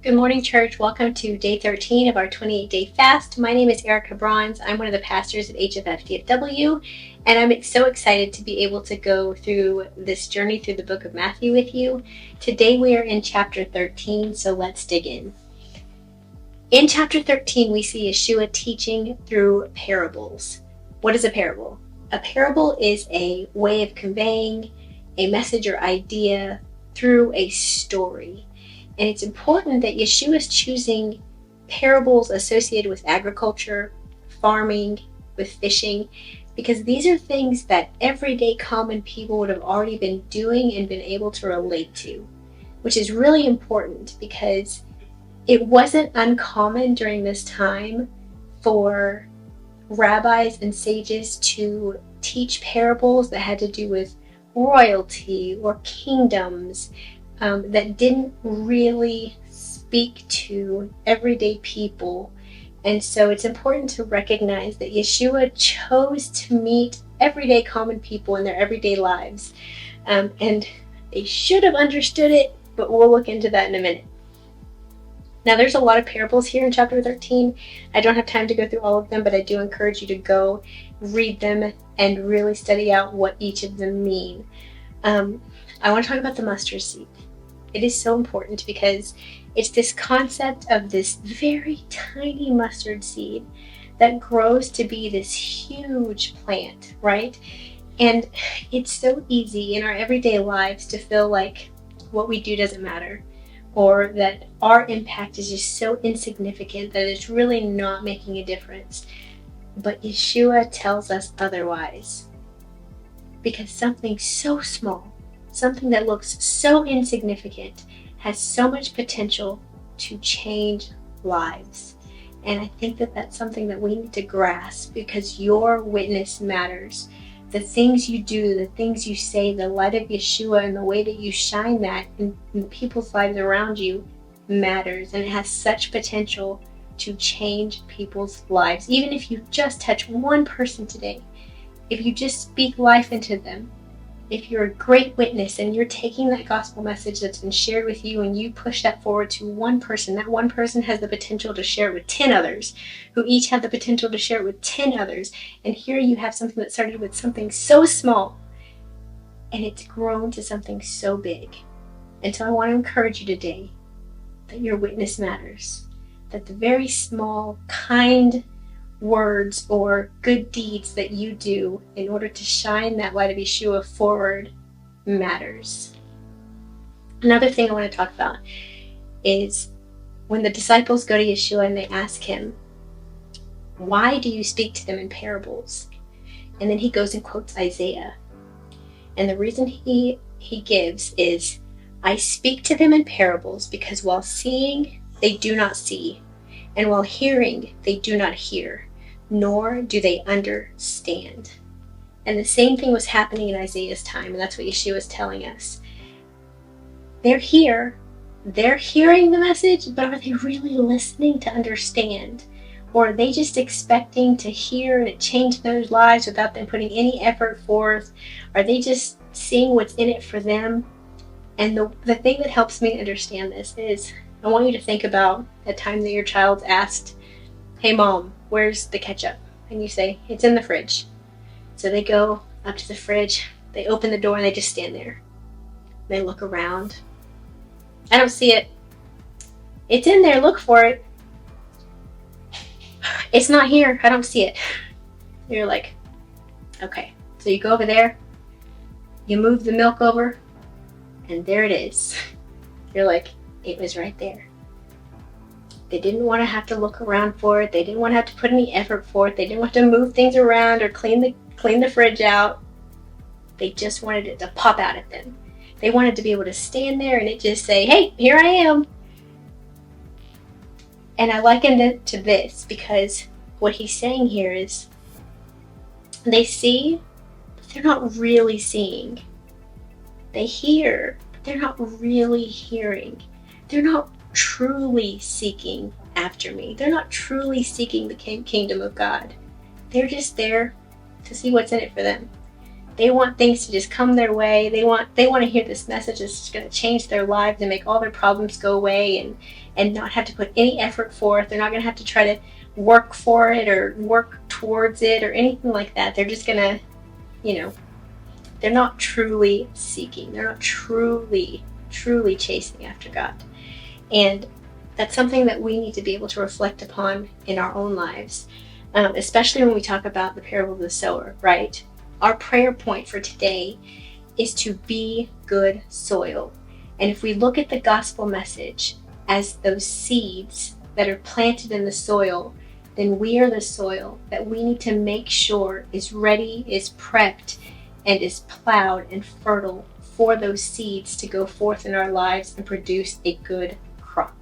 Good morning, church. Welcome to day 13 of our 28-day fast. My name is Erica Bronze. I'm one of the pastors at HFF.church, and I'm so excited to be able to go through this journey through the book of Matthew with you. Today we are in chapter 13, so let's dig in. In chapter 13, we see Yeshua teaching through parables. What is a parable? A parable is a way of conveying a message or idea through a story. And it's important that Yeshua is choosing parables associated with agriculture, farming, with fishing, because these are things that everyday common people would have already been doing and been able to relate to, which is really important because it wasn't uncommon during this time for rabbis and sages to teach parables that had to do with royalty or kingdoms, that didn't really speak to everyday people. And so it's important to recognize that Yeshua chose to meet everyday common people in their everyday lives. And they should have understood it, but we'll look into that in a minute. Now, there's a lot of parables here in chapter 13. I don't have time to go through all of them, but I do encourage you to go read them and really study out what each of them mean. I want to talk about the mustard seed. It is so important because it's this concept of this very tiny mustard seed that grows to be this huge plant, right? And it's so easy in our everyday lives to feel like what we do doesn't matter, or that our impact is just so insignificant that it's really not making a difference. But Yeshua tells us otherwise, because something so small, something that looks so insignificant, has so much potential to change lives. And I think that that's something that we need to grasp, because your witness matters. The things you do, the things you say, the light of Yeshua and the way that you shine that in the people's lives around you matters. And it has such potential to change people's lives. Even if you just touch one person today, if you just speak life into them, if you're a great witness and you're taking that gospel message that's been shared with you and you push that forward to one person, that one person has the potential to share it with 10 others, who each have the potential to share it with 10 others. And here you have something that started with something so small and it's grown to something so big. And so I want to encourage you today that your witness matters, that the very small, kind words or good deeds that you do in order to shine that light of Yeshua forward matters. Another thing I want to talk about is when the disciples go to Yeshua and they ask him, why do you speak to them in parables? And then he goes and quotes Isaiah. And the reason he gives is, I speak to them in parables because while seeing, they do not see, and while hearing, they do not hear, nor do they understand. And the same thing was happening in Isaiah's time, and that's what Yeshua is telling us. They're here, they're hearing the message, but are they really listening to understand? Or are they just expecting to hear and it change their lives without them putting any effort forth? Are they just seeing what's in it for them? And the thing that helps me understand this is, I want you to think about a time that your child asked, hey mom, where's the ketchup? And you say, it's in the fridge. So they go up to the fridge, they open the door and they just stand there. They look around. I don't see it. It's in there, look for it. It's not here, I don't see it. You're like, okay. So you go over there, you move the milk over, and there it is. You're like, it was right there. They didn't want to have to look around for it. They didn't want to have to put any effort for it. They didn't want to move things around or clean the fridge out. They just wanted it to pop out at them. They wanted to be able to stand there and it just say, hey, here I am. And I liken it to this because what he's saying here is they see, but they're not really seeing. They hear, but they're not really hearing. They're not truly seeking after me. They're not truly seeking the kingdom of God. They're just there to see what's in it for them. They want things to just come their way. They want to hear this message that's just going to change their lives and make all their problems go away, and not have to put any effort forth. They're not going to have to try to work for it or work towards it or anything like that. They're just going to, they're not truly seeking. They're not truly chasing after God. And that's something that we need to be able to reflect upon in our own lives, especially when we talk about the parable of the sower, right? Our prayer point for today is to be good soil. And if we look at the gospel message as those seeds that are planted in the soil, then we are the soil that we need to make sure is ready, is prepped, and is plowed and fertile for those seeds to go forth in our lives and produce a good crop.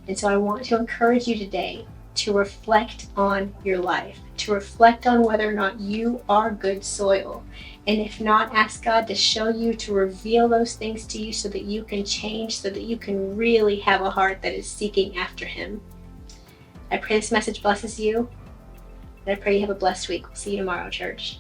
And so I want to encourage you today to reflect on your life, to reflect on whether or not you are good soil. And if not, ask God to show you, to reveal those things to you so that you can change, so that you can really have a heart that is seeking after Him. I pray this message blesses you, and I pray you have a blessed week. We'll see you tomorrow, church.